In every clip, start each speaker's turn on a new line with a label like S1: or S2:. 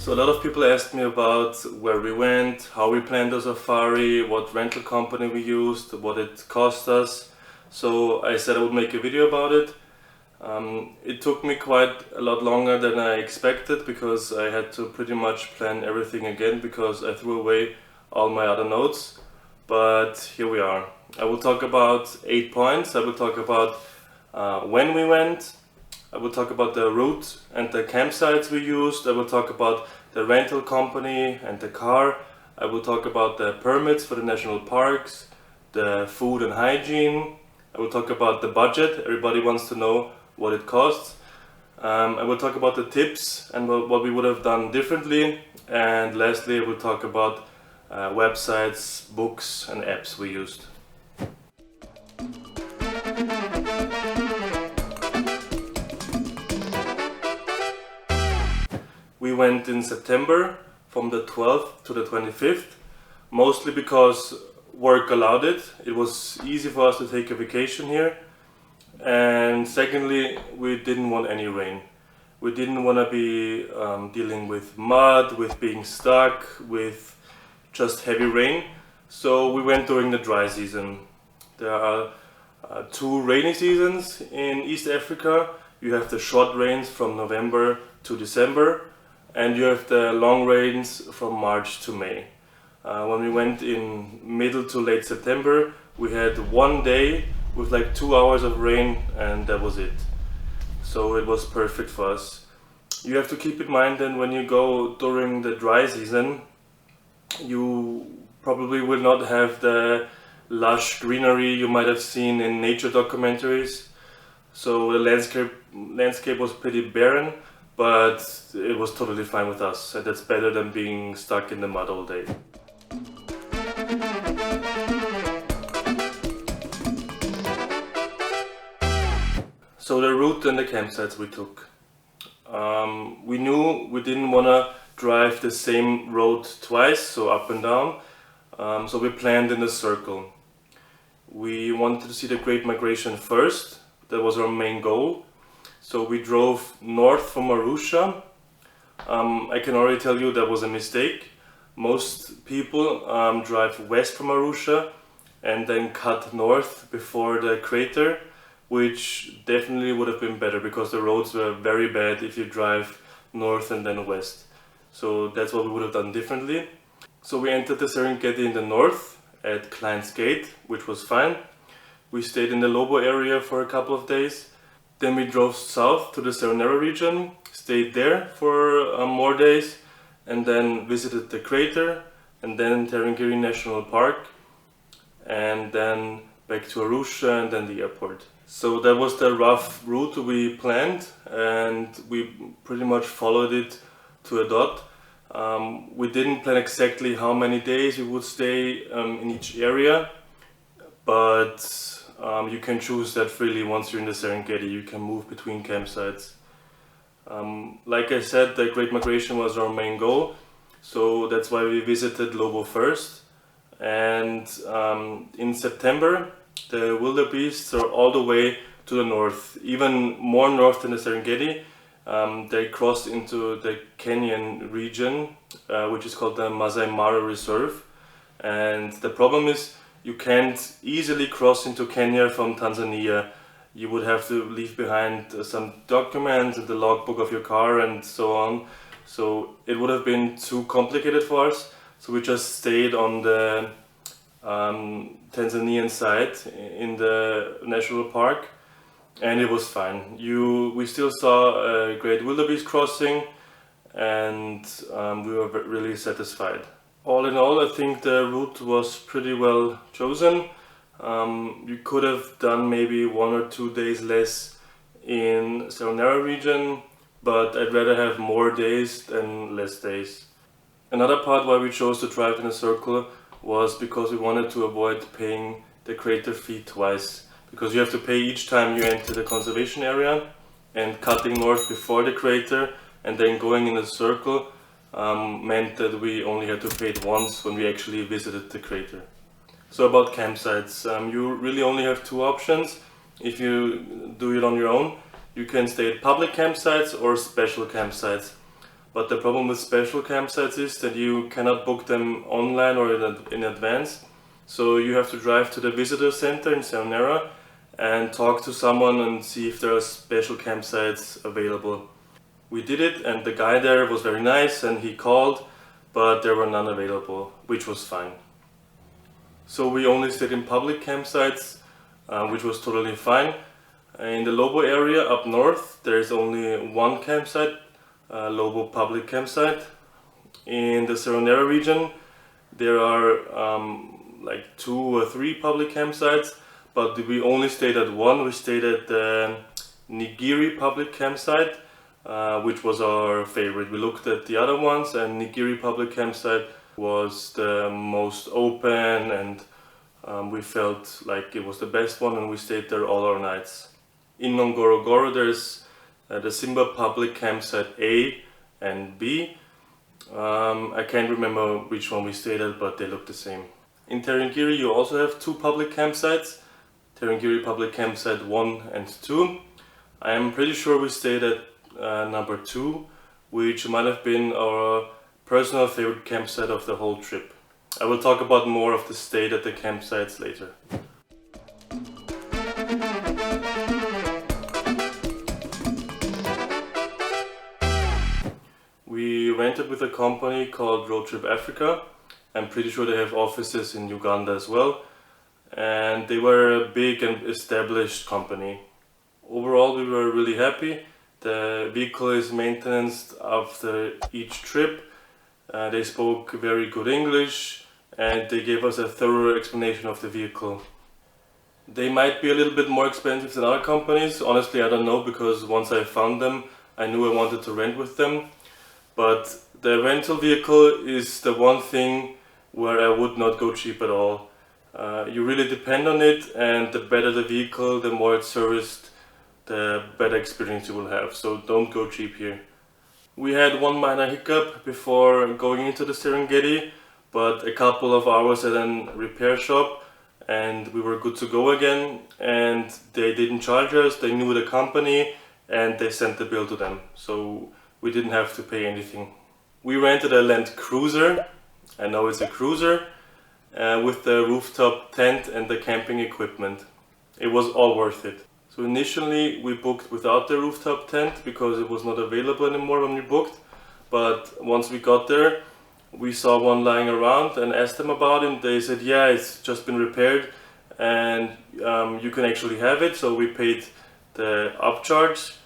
S1: So a lot of people asked me about where we went, how we planned the safari, what rental company we used, what it cost us. So I said I would make a video about it. It took me quite a lot longer than I expected because I had to pretty much plan everything again because I threw away all my other notes. But here we are. I will talk about 8 points. I will talk about when we went. I will talk about the route and the campsites we used. I will talk about the rental company and the car. I will talk about the permits for the national parks, the food and hygiene. I will talk about the budget. Everybody wants to know what it costs. I will talk about the tips and what we would have done differently. And lastly, I will talk about websites, books and apps we used. We went in September from the 12th to the 25th, mostly because work allowed it. It was easy for us to take a vacation here. And secondly, we didn't want any rain. We didn't want to be dealing with mud, with being stuck, with just heavy rain. So we went during the dry season. There are 2 rainy seasons in East Africa. You have the short rains from November to December, and you have the long rains from March to May. When we went in middle to late September, we had 1 day with like 2 hours of rain, and that was it. So it was perfect for us. You have to keep in mind that when you go during the dry season, you probably will not have the lush greenery you might have seen in nature documentaries. So the landscape was pretty barren, but it was totally fine with us, and that's better than being stuck in the mud all day. So the route and the campsites we took. We knew we didn't want to drive the same road twice, so up and down, so we planned in a circle. We wanted to see the Great Migration first. That was our main goal. So we drove north from Arusha. I can already tell you that was a mistake. Most people drive west from Arusha and then cut north before the crater, which definitely would have been better because the roads were very bad if you drive north and then west. So that's what we would have done differently. So we entered the Serengeti in the north at Klein's Gate, which was fine. We stayed in the Lobo area for a couple of days. Then we drove south to the Serenera region, stayed there for more days, and then visited the crater, and then Tarangire National Park, and then back to Arusha and then the airport. So that was the rough route we planned, and we pretty much followed it to a dot. We didn't plan exactly how many days we would stay in each area, but you can choose that freely once you're in the Serengeti. You can move between campsites. Like I said, the Great Migration was our main goal, so that's why we visited Lobo first. And in September, the wildebeests are all the way to the north, even more north than the Serengeti. They crossed into the Kenyan region, which is called the Masai Mara Reserve. And the problem is you can't easily cross into Kenya from Tanzania. You would have to leave behind some documents and the logbook of your car and so on. So it would have been too complicated for us. So we just stayed on the Tanzanian side in the national park, and it was fine. We still saw a great wildebeest crossing, and we were really satisfied. All in all, I think the route was pretty well chosen. You could have done maybe 1 or 2 days less in Serenera region, but I'd rather have more days than less days. Another part why we chose to drive in a circle was because we wanted to avoid paying the crater fee twice. Because you have to pay each time you enter the conservation area, and cutting north before the crater and then going in a circle meant that we only had to pay it once when we actually visited the crater. So about campsites, you really only have 2 options. If you do it on your own, you can stay at public campsites or special campsites. But the problem with special campsites is that you cannot book them online or in advance. So you have to drive to the visitor center in Tanzania and talk to someone and see if there are special campsites available. We did it, and the guy there was very nice and he called, but there were none available, which was fine. So we only stayed in public campsites, which was totally fine. In the Lobo area up north, there is only one campsite, Lobo public campsite. In the Seronera region, there are like 2 or 3 public campsites, but we only stayed at one. We stayed at the Nigiri public campsite, which was our favorite. We looked at the other ones, and Nigiri public campsite was the most open, and we felt like it was the best one, and we stayed there all our nights. In Ngorongoro there's the Simba public campsite A and B. I can't remember which one we stayed at, but they look the same. In Tarangire you also have 2 public campsites, Tarangire public campsite 1 and 2. I am pretty sure we stayed at number 2, which might have been our personal favorite campsite of the whole trip. I will talk about more of the stay at the campsites later. We rented with a company called Road Trip Africa. I'm pretty sure they have offices in Uganda as well. And they were a big and established company. Overall, we were really happy. The vehicle is maintained after each trip. They spoke very good English and they gave us a thorough explanation of the vehicle. They might be a little bit more expensive than other companies. Honestly, I don't know, because once I found them, I knew I wanted to rent with them. But the rental vehicle is the one thing where I would not go cheap at all. You really depend on it, and the better the vehicle, the more it's serviced, the better experience you will have. So don't go cheap here. We had one minor hiccup before going into the Serengeti, but a couple of hours at a repair shop and we were good to go again, and they didn't charge us. They knew the company and they sent the bill to them, so we didn't have to pay anything. We rented a Land Cruiser, I know it's a cruiser, with the rooftop tent and the camping equipment. It was all worth it. So initially we booked without the rooftop tent because it was not available anymore when we booked, but once we got there we saw one lying around and asked them about it. They said, yeah, it's just been repaired and you can actually have it. So we paid the upcharge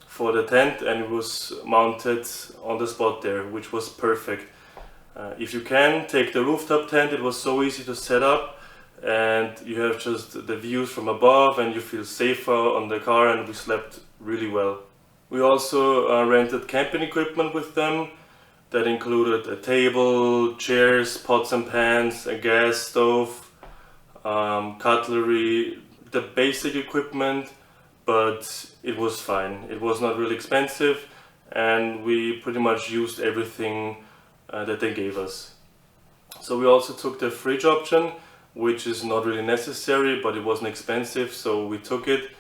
S1: for the tent and it was mounted on the spot there, which was perfect. If you can, take the rooftop tent. It was so easy to set up and you have just the views from above and you feel safer on the car, and we slept really well. We also rented camping equipment with them. That included a table, chairs, pots and pans, a gas stove, cutlery, the basic equipment, but it was fine. It was not really expensive and we pretty much used everything that they gave us. So we also took the fridge option, which is not really necessary, but it wasn't expensive, so we took it,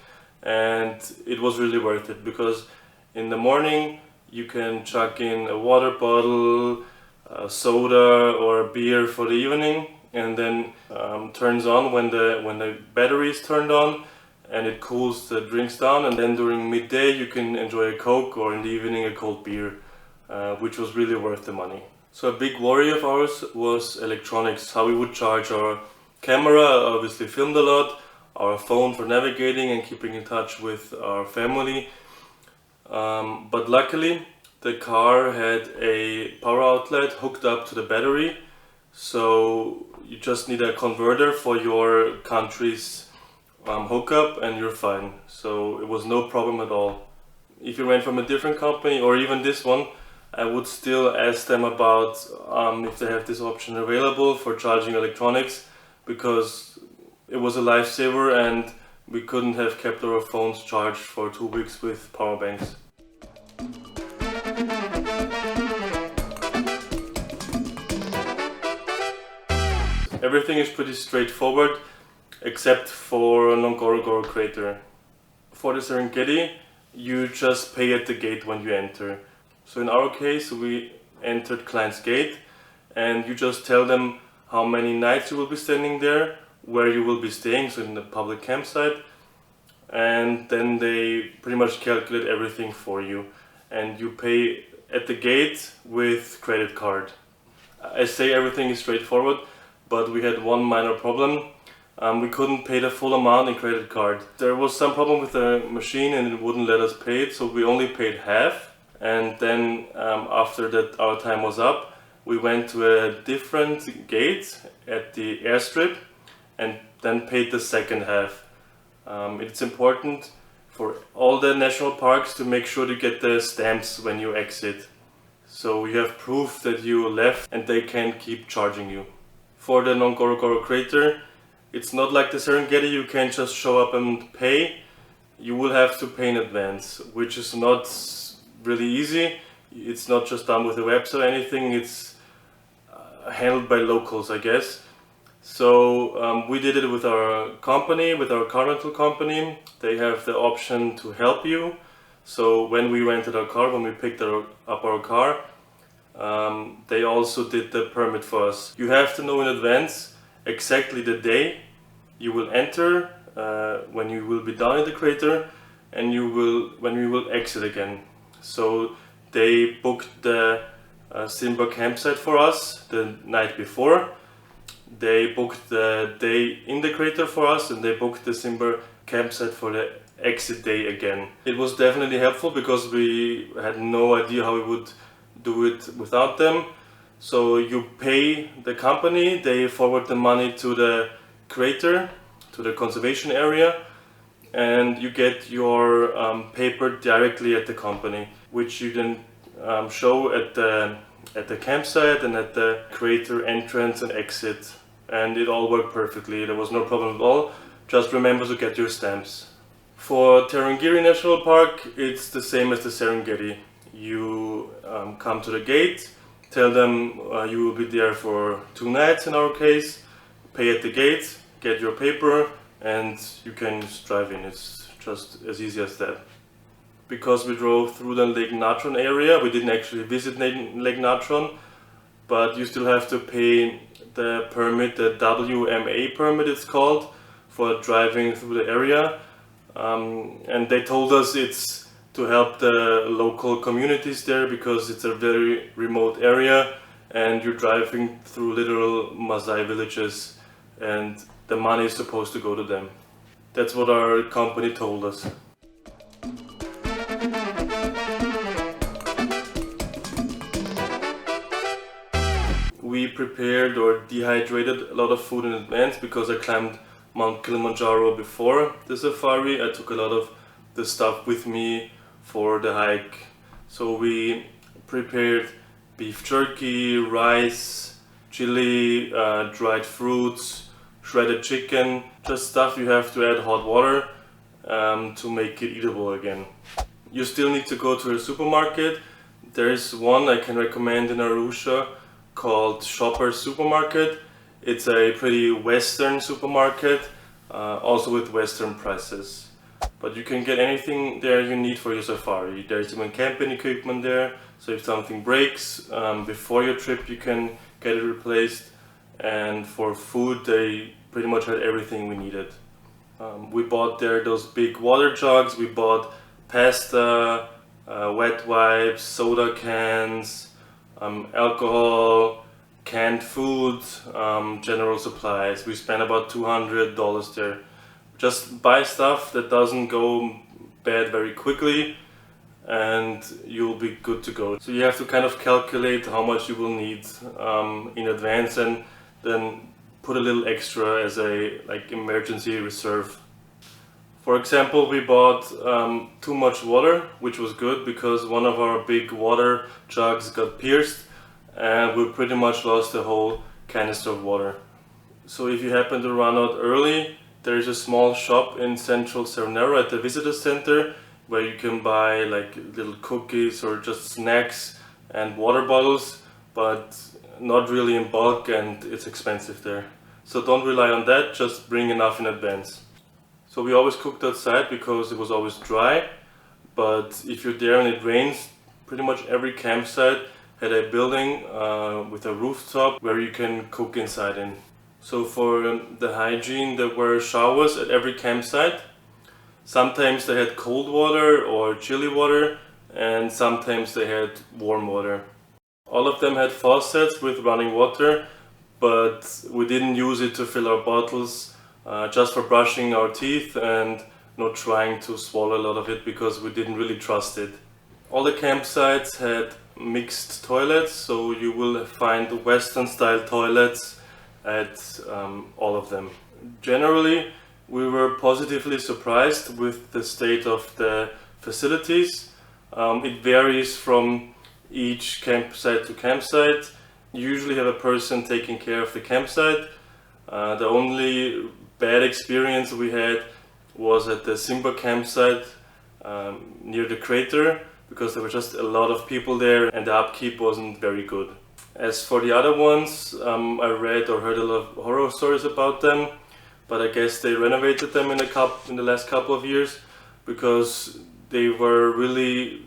S1: and it was really worth it because in the morning you can chuck in a water bottle, a soda or a beer for the evening, and then turns on when the battery is turned on, and it cools the drinks down, and then during midday you can enjoy a Coke, or in the evening a cold beer, which was really worth the money. So a big worry of ours was electronics, how we would charge our camera. Obviously filmed a lot, our phone for navigating and keeping in touch with our family. But luckily the car had a power outlet hooked up to the battery, so you just need a converter for your country's hookup and you're fine. So it was no problem at all. If you rent from a different company or even this one, I would still ask them about if they have this option available for charging electronics, because it was a lifesaver and we couldn't have kept our phones charged for 2 weeks with power banks. Everything is pretty straightforward except for Ngorongoro crater. For the Serengeti, you just pay at the gate when you enter. So in our case, we entered client's gate, and you just tell them how many nights you will be standing there, where you will be staying, so in the public campsite, and then they pretty much calculate everything for you, and you pay at the gate with credit card. I say everything is straightforward, but we had one minor problem. We couldn't pay the full amount in credit card. There was some problem with the machine and it wouldn't let us pay it, so we only paid half. And then after that our time was up, we went to a different gate at the airstrip and then paid the second half. It's important for all the national parks to make sure to get the stamps when you exit. So you have proof that you left and they can't keep charging you. For the Ngorongoro crater, it's not like the Serengeti, you can just show up and pay. You will have to pay in advance, which is not really easy. It's not just done with a website or anything, it's handled by locals, I guess. So we did it with our company, with our car rental company. They have the option to help you. So when we rented our car, when we picked up our car, they also did the permit for us. You have to know in advance exactly the day you will enter, when you will be down in the crater, and when you will exit again. So they booked the Simba campsite for us the night before. They booked the day in the crater for us, and they booked the Simba campsite for the exit day again. It was definitely helpful because we had no idea how we would do it without them. So you pay the company, they forward the money to the crater, to the conservation area, and you get your paper directly at the company, which you then show at the campsite and at the crater entrance and exit. And it all worked perfectly, there was no problem at all. Just remember to get your stamps. For Tarangire National Park, it's the same as the Serengeti. You come to the gate, tell them you will be there for 2 nights in our case, pay at the gate, get your paper, and you can just drive in. It's just as easy as that. Because we drove through the Lake Natron area, we didn't actually visit Lake Natron, but you still have to pay the permit, the WMA permit it's called, for driving through the area. And they told us it's to help the local communities there because it's a very remote area and you're driving through literal Maasai villages and the money is supposed to go to them. That's what our company told us. We prepared or dehydrated a lot of food in advance because I climbed Mount Kilimanjaro before the safari. I took a lot of the stuff with me for the hike. So we prepared beef jerky, rice, chili, dried fruits, shredded chicken, just stuff you have to add hot water to make it eatable again. You still need to go to a supermarket. There is one I can recommend in Arusha called Shopper's Supermarket. It's a pretty Western supermarket, also with Western prices. But you can get anything there you need for your safari. There's even camping equipment there, so if something breaks before your trip you can get it replaced. And for food they pretty much had everything we needed. We bought there those big water jugs, we bought pasta, wet wipes, soda cans, alcohol, canned food, general supplies. We spent about $200 there. Just buy stuff that doesn't go bad very quickly and you'll be good to go. So you have to kind of calculate how much you will need in advance and then put a little extra as a emergency reserve. For example, we bought too much water, which was good because one of our big water jugs got pierced and we pretty much lost the whole canister of water. So if you happen to run out early, there is a small shop in central Serenero at the visitor center where you can buy little cookies or just snacks and water bottles, but not really in bulk and it's expensive there. So don't rely on that, just bring enough in advance. So we always cooked outside because it was always dry, but if you're there and it rains, Pretty much every campsite had a building with a rooftop where you can cook inside in. So for the hygiene, there were showers at every campsite. Sometimes they had cold water or chilly water, and sometimes they had warm water. All of them had faucets with running water, but we didn't use it to fill our bottles, just for brushing our teeth and not trying to swallow a lot of it because we didn't really trust it. All the campsites had mixed toilets, so you will find Western style toilets at all of them. Generally, we were positively surprised with the state of the facilities. It varies from each campsite to campsite. You usually have a person taking care of the campsite. The only bad experience we had was at the Simba campsite near the crater, because there were just a lot of people there and the upkeep wasn't very good. As for the other ones, I read or heard a lot of horror stories about them, but I guess they renovated them in the last couple of years because they were really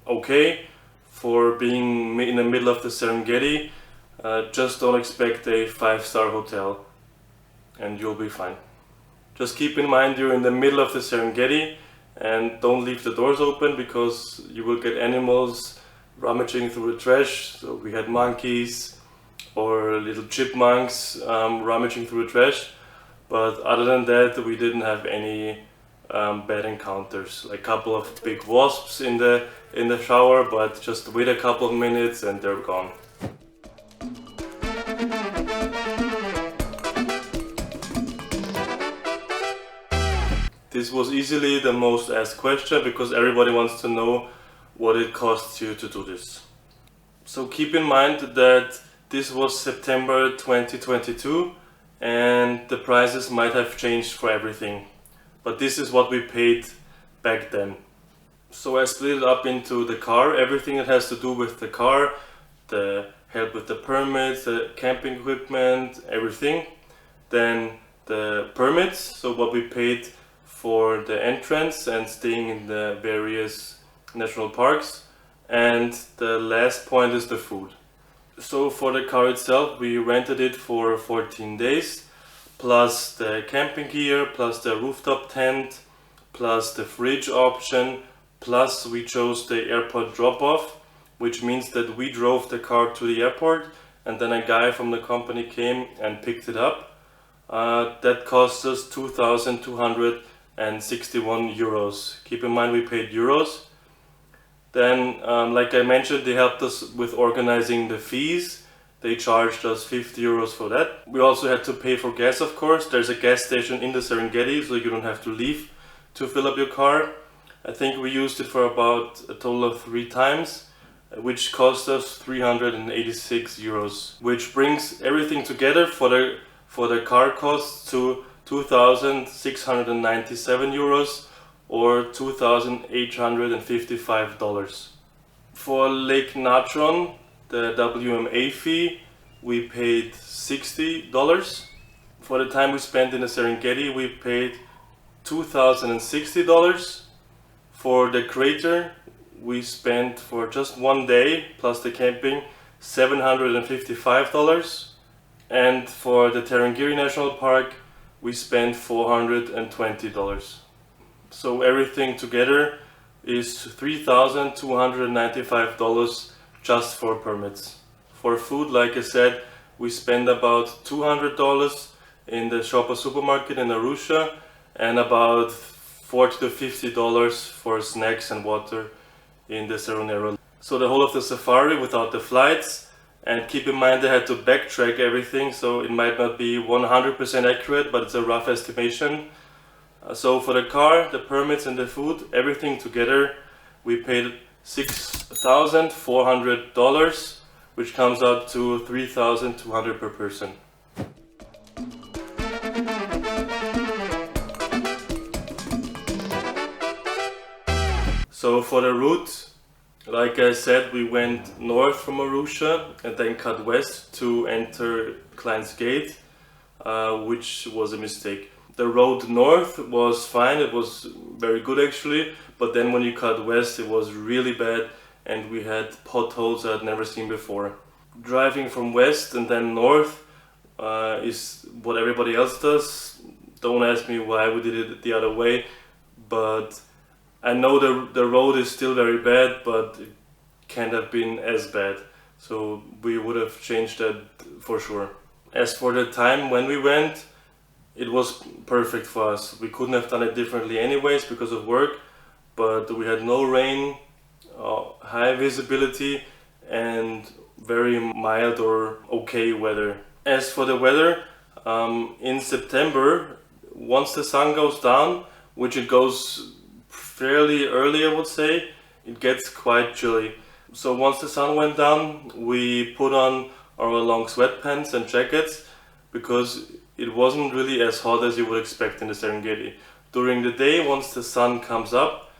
S1: okay for being in the middle of the Serengeti. Just don't expect a 5-star hotel and you'll be fine. Just keep in mind you're in the middle of the Serengeti and don't leave the doors open because you will get animals rummaging through the trash. So we had monkeys or little chipmunks rummaging through the trash. But other than that, we didn't have any bad encounters. Like a couple of big wasps in the shower, but just wait a couple of minutes and they're gone. This was easily the most asked question because everybody wants to know what it costs you to do this. So keep in mind that this was September 2022 and the prices might have changed for everything. But this is what we paid back then. So I split it up into the car, everything that has to do with the car, the help with the permits, the camping equipment, everything. Then the permits, so what we paid for the entrance and staying in the various national parks. And the last point is the food. So for the car itself, we rented it for 14 days, plus the camping gear, plus the rooftop tent, plus the fridge option, plus we chose the airport drop-off, which means that we drove the car to the airport and then a guy from the company came and picked it up. That cost us 2,261 euros. Keep in mind we paid euros. Then, like I mentioned, they helped us with organizing the fees. They charged us 50 euros for that. We also had to pay for gas, of course. There's a gas station in the Serengeti, so you don't have to leave to fill up your car. I think we used it for about a total of 3 times, which cost us 386 euros, which brings everything together for the car costs to 2,697 euros or $2,855. For Lake Natron, the WMA fee, we paid $60. For the time we spent in the Serengeti, we paid $2,060. For the crater, we spent for just 1 day, plus the camping, $755. And for the Tarangire National Park, we spent $420. So everything together is $3,295 just for permits. For food, like I said, we spend about $200 in the Shopper supermarket in Arusha and about $40 to $50 for snacks and water in the Cerro Negro. So the whole of the safari without the flights, and keep in mind they had to backtrack everything, so it might not be 100% accurate, but it's a rough estimation. So for the car, the permits and the food, everything together, we paid $6,400, which comes out to $3,200 per person. So for the route, like I said, we went north from Arusha and then cut west to enter Klein's Gate, which was a mistake. The road north was fine, it was very good actually, but then when you cut west it was really bad and we had potholes I'd never seen before. Driving from west and then north is what everybody else does. Don't ask me why we did it the other way, but I know the road is still very bad, but it can't have been as bad. So we would have changed that for sure. As for the time when we went, it was perfect for us. We couldn't have done it differently anyways because of work, but we had no rain, high visibility, and very mild or okay weather. As for the weather, in September, once the sun goes down, which it goes fairly early I would say, it gets quite chilly. So once the sun went down, we put on our long sweatpants and jackets because it wasn't really as hot as you would expect in the Serengeti. During the day, once the sun comes up,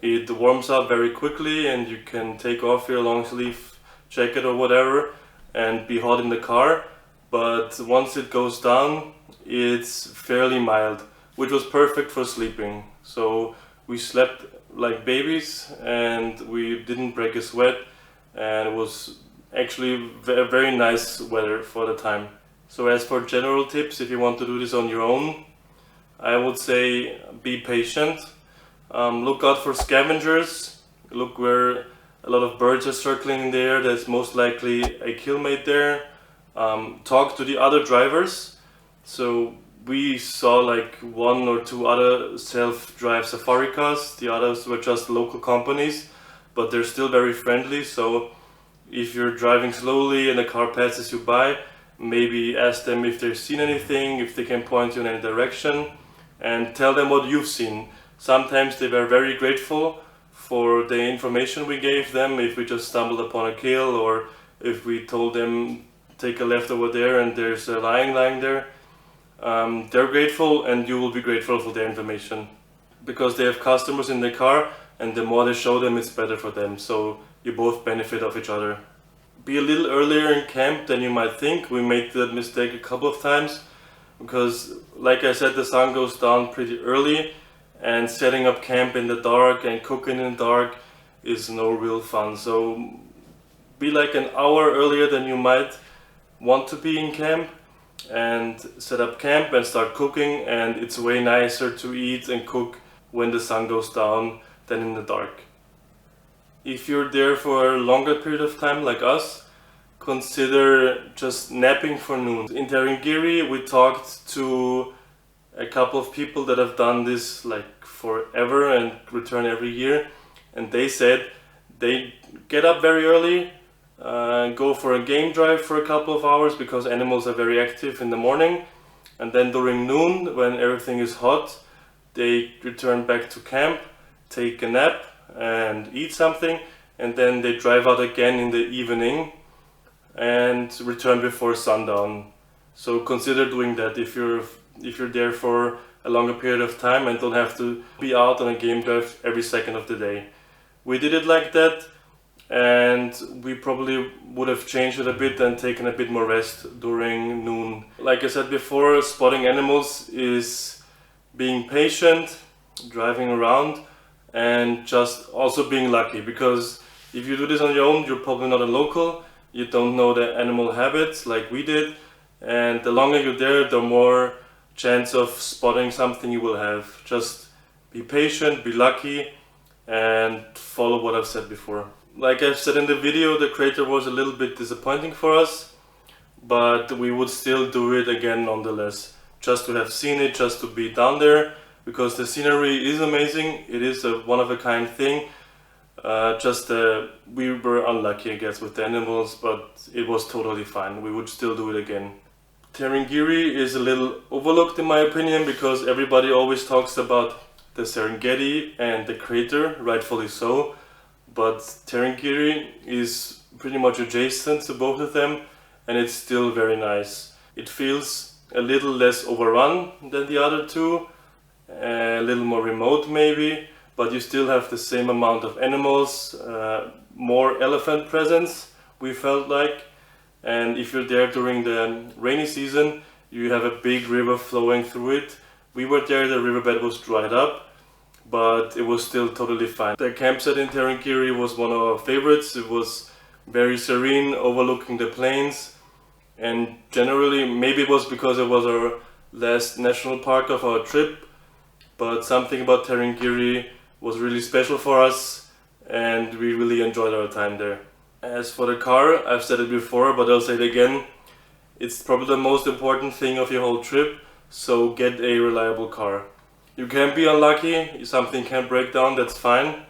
S1: it warms up very quickly and you can take off your long sleeve jacket or whatever and be hot in the car. But once it goes down, it's fairly mild, which was perfect for sleeping. So we slept like babies and we didn't break a sweat, and it was actually very nice weather for the time. So as for general tips, if you want to do this on your own, I would say be patient. Look out for scavengers. Look where a lot of birds are circling in the air. That's most likely a killmate there. Talk to the other drivers. So we saw like 1 or 2 other self-drive safari cars. The others were just local companies, but they're still very friendly. So if you're driving slowly and a car passes you by, maybe ask them if they've seen anything, if they can point you in any direction, and tell them what you've seen. Sometimes they were very grateful for the information we gave them, if we just stumbled upon a kill or if we told them take a left over there and there's a lion lying there. They're grateful and you will be grateful for their information because they have customers in their car, and the more they show them, it's better for them. So you both benefit of each other. Be a little earlier in camp than you might think. We made that mistake a couple of times because, like I said, the sun goes down pretty early, and setting up camp in the dark and cooking in the dark is no real fun. So be like an hour earlier than you might want to be in camp and set up camp and start cooking, and it's way nicer to eat and cook when the sun goes down than in the dark. If you're there for a longer period of time like us, consider just napping for noon. In Tarangire we talked to a couple of people that have done this like forever and return every year, and they said they get up very early, go for a game drive for a couple of hours because animals are very active in the morning, and then during noon when everything is hot they return back to camp, take a nap and eat something, and then they drive out again in the evening and return before sundown. So consider doing that if you're there for a longer period of time and don't have to be out on a game drive every second of the day. We did it like that, and we probably would have changed it a bit and taken a bit more rest during noon. Like I said before, spotting animals is being patient, driving around, and just also being lucky, because if you do this on your own, you're probably not a local, you don't know the animal habits like we did, and the longer you're there, the more chance of spotting something you will have. Just be patient, be lucky, and follow what I've said before. Like I've said in the video, the crater was a little bit disappointing for us, but we would still do it again nonetheless. Just to have seen it, just to be down there, because the scenery is amazing. It is a one-of-a-kind thing. We were unlucky, I guess, with the animals, but it was totally fine. We would still do it again. Tarangire is a little overlooked in my opinion, because everybody always talks about the Serengeti and the crater, rightfully so. But Tarangire is pretty much adjacent to both of them, and it's still very nice. It feels a little less overrun than the other two, a little more remote maybe, but you still have the same amount of animals, more elephant presence, we felt like. And if you're there during the rainy season, you have a big river flowing through it. We were there, the riverbed was dried up, but it was still totally fine. The campsite in Tarangire was one of our favorites. It was very serene, overlooking the plains, and generally, maybe it was because it was our last national park of our trip, but something about Tarangire was really special for us, and we really enjoyed our time there. As for the car, I've said it before, but I'll say it again. It's probably the most important thing of your whole trip, so get a reliable car. You can be unlucky, something can break down, that's fine,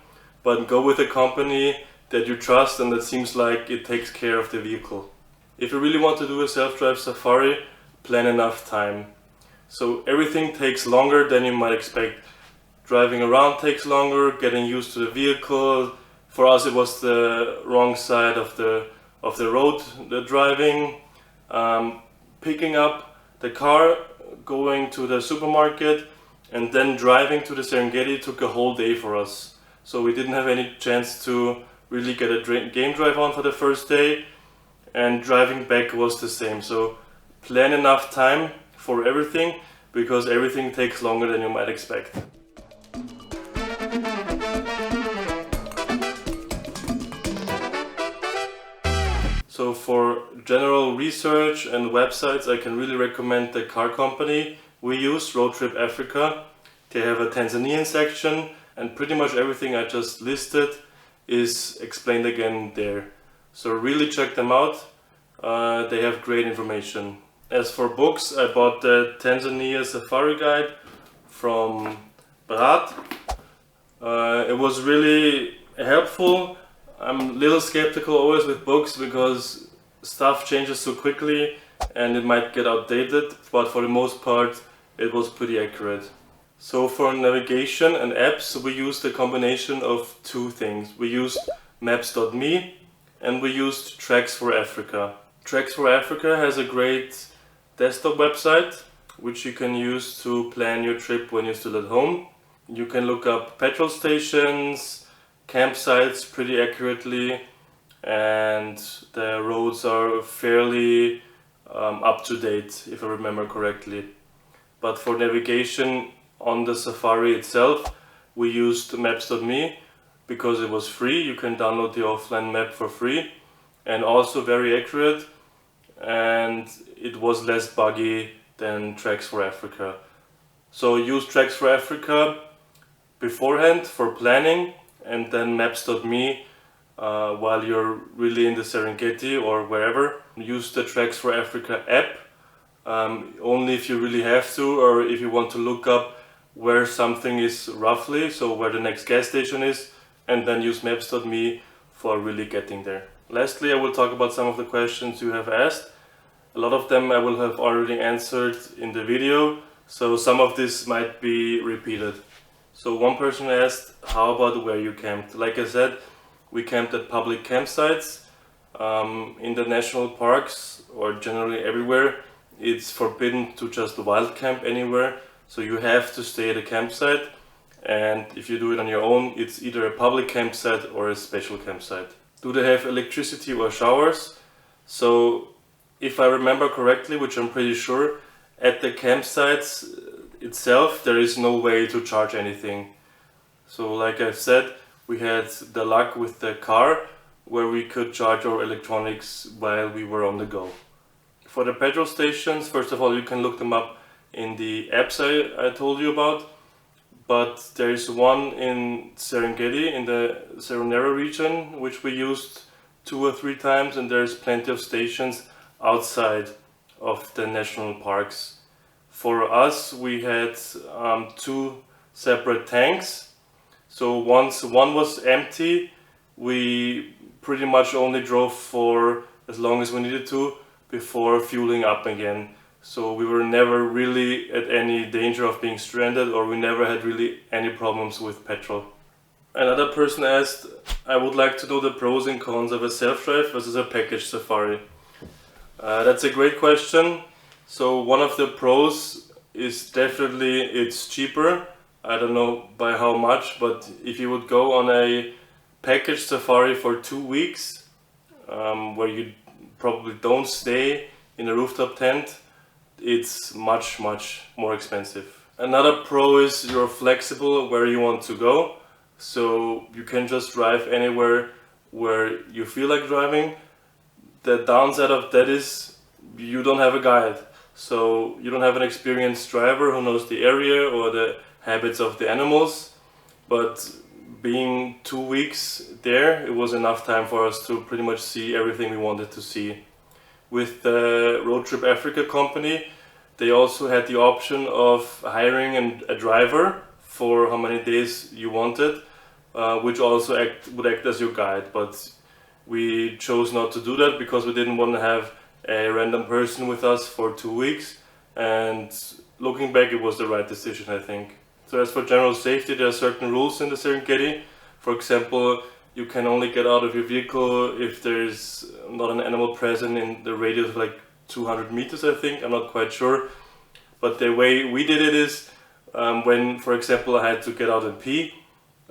S1: but go with a company that you trust and that seems like it takes care of the vehicle. If you really want to do a self-drive safari, plan enough time. So everything takes longer than you might expect. Driving around takes longer, getting used to the vehicle. For us it was the wrong side of the road, the driving. Picking up the car, going to the supermarket, and then driving to the Serengeti took a whole day for us. So we didn't have any chance to really get a game drive on for the first day, and driving back was the same. So plan enough time for everything, because everything takes longer than you might expect. So for general research and websites, I can really recommend the car company we use, Road Trip Africa. They have a Tanzanian section, and pretty much everything I just listed is explained again there. So really check them out, they have great information. As for books, I bought the Tanzania Safari Guide from Brat. It was really helpful. I'm a little skeptical always with books because stuff changes so quickly and it might get outdated, but for the most part it was pretty accurate. So for navigation and apps, we used a combination of two things. We used maps.me and we used Tracks for Africa. Tracks for Africa has a great desktop website which you can use to plan your trip when you're still at home. You can look up petrol stations, campsites pretty accurately, and the roads are fairly up to date if I remember correctly. But for navigation on the safari itself, we used maps.me because it was free. You can download the offline map for free, and also very accurate, and it was less buggy than Tracks for Africa. So use Tracks for Africa beforehand for planning, and then maps.me while you're really in the Serengeti or wherever. Use the Tracks for Africa app only if you really have to, or if you want to look up where something is roughly, so where the next gas station is, and then use maps.me for really getting there. Lastly, I will talk about some of the questions you have asked. A lot of them I will have already answered in the video, so some of this might be repeated. So one person asked, how about where you camped? Like I said, we camped at public campsites. In the national parks, or generally everywhere, it's forbidden to just wild camp anywhere. So you have to stay at a campsite, and if you do it on your own, it's either a public campsite or a special campsite. Do they have electricity or showers? So if I remember correctly, which I'm pretty sure, at the campsites itself there is no way to charge anything. So like I've said, we had the luck with the car where we could charge our electronics while we were on the go. For the petrol stations, first of all, you can look them up in the apps I told you about, but there is one in Serengeti, in the Seronera region, which we used 2 or 3 times, and there's plenty of stations outside of the national parks. For us, we had 2 separate tanks, so once one was empty, we pretty much only drove for as long as we needed to before fueling up again. So we were never really at any danger of being stranded, or we never had really any problems with petrol. Another person asked, I would like to know the pros and cons of a self-drive versus a package safari. That's a great question. So one of the pros is definitely it's cheaper. I don't know by how much, but if you would go on a package safari for 2 weeks, where you probably don't stay in a rooftop tent, it's much more expensive. Another pro is you're flexible where you want to go, so you can just drive anywhere where you feel like driving. The downside of that is you don't have a guide, so you don't have an experienced driver who knows the area or the habits of the animals. But being 2 weeks there, it was enough time for us to pretty much see everything we wanted to see. With the Road Trip Africa company, they also had the option of hiring a driver for how many days you wanted, which also would act as your guide. But we chose not to do that because we didn't want to have a random person with us for 2 weeks. And looking back, it was the right decision, I think. So as for general safety, there are certain rules in the Serengeti. For example, you can only get out of your vehicle if there's not an animal present in the radius of like 200 meters, I think. I'm not quite sure. But the way we did it is, when, for example, I had to get out and pee,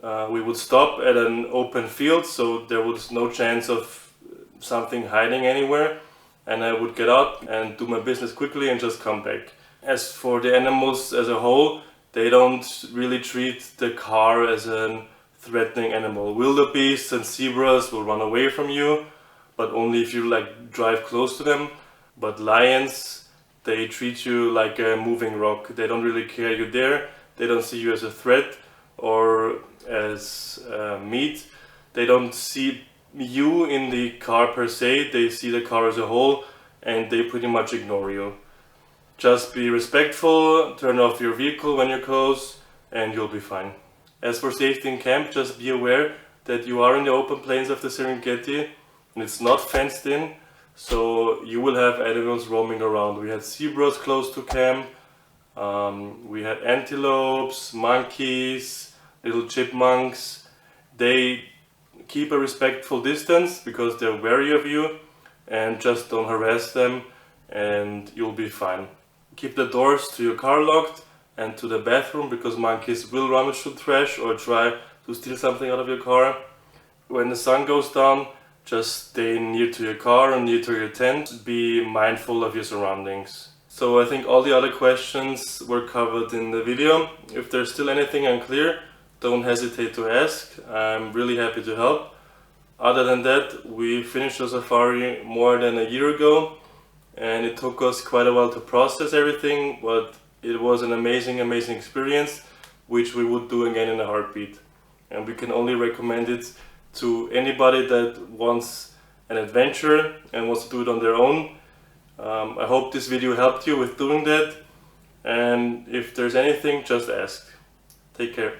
S1: we would stop at an open field, so there was no chance of something hiding anywhere. And I would get out and do my business quickly and just come back. As for the animals as a whole, they don't really treat the car as a threatening animal. Wildebeests and zebras will run away from you, but only if you like drive close to them. But lions, they treat you like a moving rock. They don't really care you're there. They don't see you as a threat or as meat. They don't see you in the car per se. They see the car as a whole, and they pretty much ignore you. Just be respectful, turn off your vehicle when you're close, and you'll be fine. As for safety in camp, just be aware that you are in the open plains of the Serengeti, and it's not fenced in, so you will have animals roaming around. We had zebras close to camp, we had antelopes, monkeys, little chipmunks. They keep a respectful distance because they're wary of you, and just don't harass them and you'll be fine. Keep the doors to your car locked and to the bathroom because monkeys will rummage through trash or try to steal something out of your car. When the sun goes down, just stay near to your car and near to your tent. Be mindful of your surroundings. So I think all the other questions were covered in the video. If there's still anything unclear, don't hesitate to ask. I'm really happy to help. Other than that, we finished the safari more than a year ago, and it took us quite a while to process everything, but it was an amazing experience, which we would do again in a heartbeat. And we can only recommend it to anybody that wants an adventure and wants to do it on their own. I hope this video helped you with doing that, and if there's anything, just ask. Take care.